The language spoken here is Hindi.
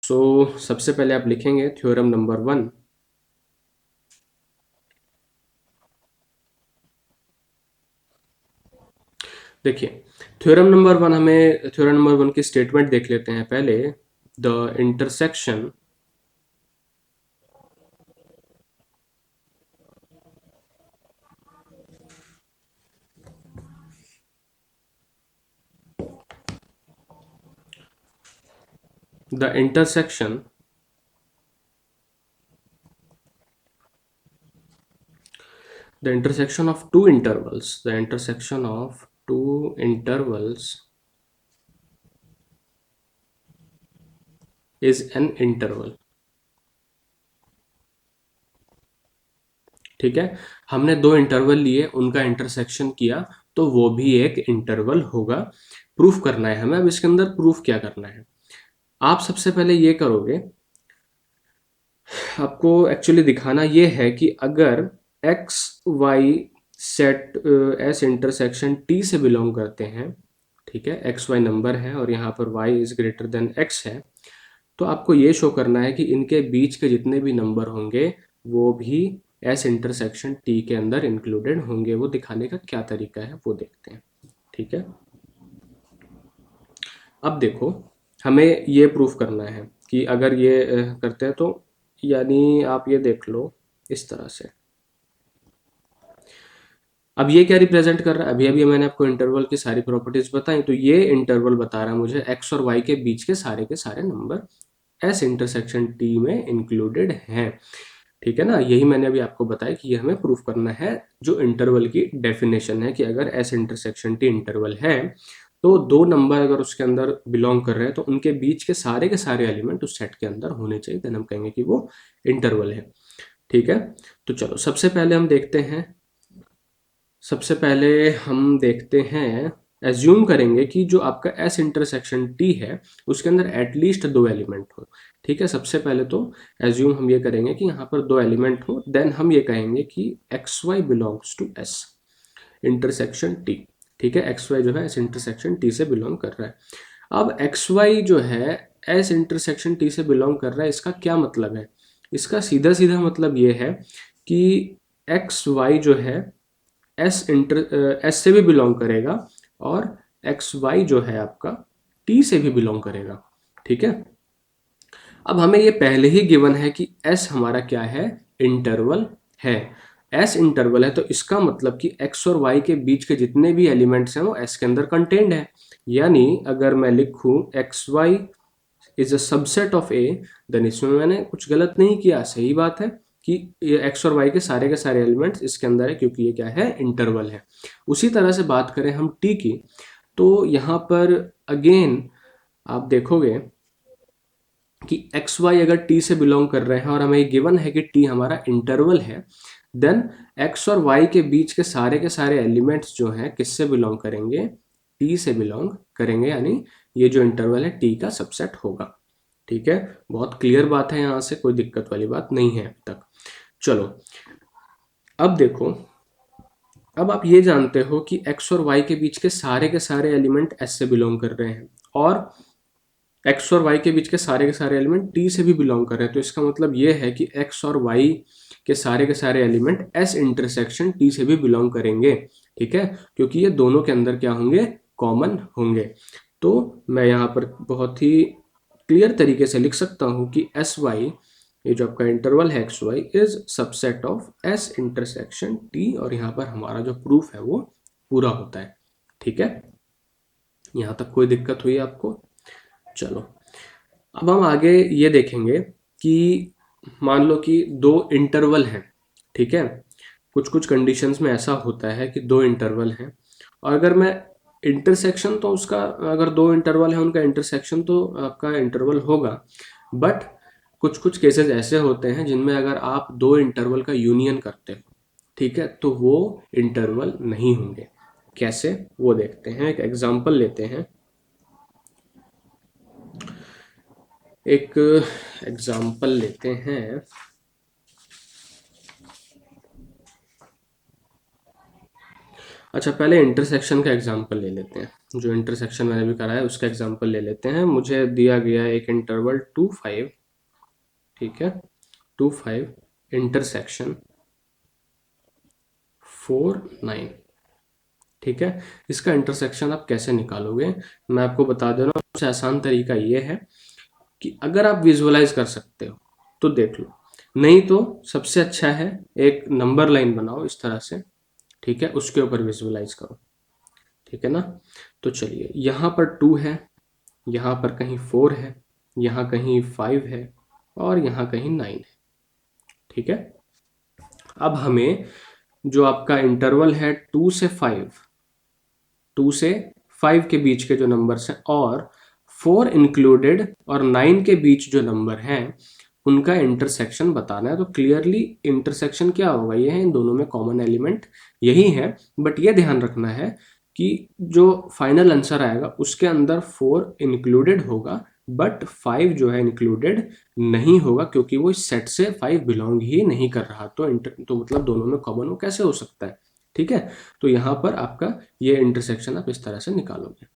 सबसे पहले आप लिखेंगे थ्योरम नंबर 1। देखिए, थ्योरम नंबर 1 की स्टेटमेंट देख लेते हैं पहले। The intersection the intersection of two intervals is an interval। ठीक है, हमने दो इंटरवल लिए, उनका इंटरसेक्शन किया, तो वो भी एक इंटरवल होगा। प्रूफ करना है हमें। अब इसके अंदर प्रूफ क्या करना है, आप सबसे पहले ये करोगे, आपको एक्चुअली दिखाना ये है कि अगर x y set S intersection T से बिलोंग करते हैं, ठीक है, एक्स वाई नंबर है और यहाँ पर y is greater than x है, तो आपको ये शो करना है कि इनके बीच के जितने भी नंबर होंगे वो भी एस इंटरसेक्शन टी के अंदर इंक्लूडेड होंगे। वो दिखाने का क्या तरीका है वो देखते हैं। ठीक है, अब देखो, हमें ये प्रूफ करना है कि अगर ये करते हैं तो, यानी आप ये देख लो इस तरह से। अब ये क्या रिप्रेजेंट कर रहा है, अभी अभी मैंने आपको इंटरवल की सारी प्रॉपर्टीज बताई, तो ये इंटरवल बता रहा है मुझे एक्स और वाई के बीच के सारे नंबर एस इंटरसेक्शन टी में इंक्लूडेड हैं। ठीक है ना, यही मैंने अभी आपको बताया कि ये हमें प्रूफ करना है। जो इंटरवल की डेफिनेशन है कि अगर एस इंटरसेक्शन टी इंटरवल है तो दो नंबर अगर उसके अंदर बिलोंग कर रहे हैं तो उनके बीच के सारे एलिमेंट उस सेट के अंदर होने चाहिए, देन हम कहेंगे कि वो इंटरवल है। ठीक है, तो चलो सबसे पहले हम देखते हैं, एज्यूम करेंगे कि जो आपका एस इंटरसेक्शन टी है उसके अंदर एटलीस्ट दो एलिमेंट हो। ठीक है, सबसे पहले तो एज्यूम हम ये करेंगे कि यहाँ पर दो एलिमेंट हो, देन हम ये कहेंगे कि x y belongs to S intersection T. ठीक है, एक्स वाई जो है एस इंटरसेक्शन टी से बिलोंग कर रहा है। अब एक्स वाई जो है एस इंटरसेक्शन टी से बिलोंग कर रहा है, इसका क्या मतलब है, इसका सीधा सीधा मतलब ये है कि एक्स वाई जो है एस से भी बिलोंग करेगा और एक्स वाई जो है आपका टी से भी बिलोंग करेगा। ठीक है, अब हमें ये पहले ही गिवन है कि एस हमारा क्या है, इंटरवल है। एस इंटरवल है तो इसका मतलब कि एक्स और वाई के बीच के जितने भी एलिमेंट्स हैं वो एस के अंदर कंटेन्ड है। यानी अगर मैं लिखूं x y is a subset of A, then इसमें मैंने कुछ गलत नहीं किया, सही बात है कि ये एक्स और वाई के सारे एलिमेंट्स इसके अंदर है, क्योंकि ये क्या है, इंटरवल है। उसी तरह से बात करें हम टी की, तो यहाँ पर अगेन आप देखोगे कि एक्स वाई अगर टी से बिलोंग कर रहे हैं और हमें गिवन है कि टी हमारा इंटरवल है, देन एक्स और वाई के बीच के सारे एलिमेंट्स जो हैं किससे बिलोंग करेंगे, टी से बिलोंग करेंगे, यानी ये जो इंटरवल है टी का सबसेट होगा। ठीक है, बहुत क्लियर बात है, यहाँ से कोई दिक्कत वाली बात नहीं है अब तक। चलो, अब देखो, अब आप ये जानते हो कि एक्स और वाई के बीच के सारे एलिमेंट एस से बिलोंग कर रहे हैं और एक्स और वाई के सारे एलिमेंट टी से भी बिलोंग कर रहे हैं, तो इसका मतलब ये है कि एक्स और वाई के सारे एलिमेंट एस इंटरसेक्शन टी से भी बिलोंग करेंगे। ठीक है, क्योंकि ये दोनों के अंदर क्या होंगे, कॉमन होंगे। तो मैं यहाँ पर बहुत ही क्लियर तरीके से लिख सकता हूँ कि एस वाई, ये जो आपका इंटरवल है x y, is subset of S intersection T, और यहाँ पर हमारा जो प्रूफ है वो पूरा होता है। ठीक है, यहाँ तक कोई दिक्कत हुई आपको? चलो, अब हम आगे ये देखेंगे कि मान लो कि दो इंटरवल हैं। ठीक है, कुछ कुछ कंडीशंस में ऐसा होता है कि दो इंटरवल हैं और अगर मैं इंटरसेक्शन, तो उसका, अगर दो इंटरवल है उनका इंटरसेक्शन तो आपका इंटरवल होगा, बट कुछ कुछ केसेस ऐसे होते हैं जिनमें अगर आप दो इंटरवल का यूनियन करते हो, ठीक है, तो वो इंटरवल नहीं होंगे। कैसे, वो देखते हैं, एक एग्जांपल लेते हैं। एक एग्जाम्पल लेते हैं। अच्छा, पहले इंटरसेक्शन का एग्जांपल ले लेते हैं। जो इंटरसेक्शन मैंने भी करा है उसका एग्जांपल ले लेते हैं। मुझे दिया गया है एक इंटरवल 2 5, ठीक है, 2 5 इंटरसेक्शन 4 9, ठीक है। इसका इंटरसेक्शन आप कैसे निकालोगे, मैं आपको बता दे रहा हूँ। सबसे आसान तरीका ये है कि अगर आप विजुअलाइज कर सकते हो तो देख लो, नहीं तो सबसे अच्छा है एक नंबर लाइन बनाओ इस तरह से, ठीक है, उसके ऊपर विजुअलाइज करो, ठीक है ना। तो चलिए, यहाँ पर 2 है, यहाँ पर कहीं 4 है, यहाँ कहीं 5 है और यहाँ कहीं 9 है, ठीक है। अब हमें जो आपका इंटरवल है 2 से 5 के बीच के जो नंबर्स हैं और 4 इंक्लूडेड और 9 के बीच जो नंबर हैं उनका इंटरसेक्शन बताना है। तो क्लियरली इंटरसेक्शन क्या होगा, ये है इन दोनों में कॉमन एलिमेंट यही है, बट ये ध्यान रखना है कि जो फाइनल आंसर आएगा उसके अंदर 4 इंक्लूडेड होगा बट 5 जो है इंक्लूडेड नहीं होगा, क्योंकि वो इस सेट से 5 बिलोंग ही नहीं कर रहा। तो मतलब दोनों में कॉमन वो कैसे हो सकता है, ठीक है। तो यहाँ पर आपका ये इंटरसेक्शन आप इस तरह से निकालोगे।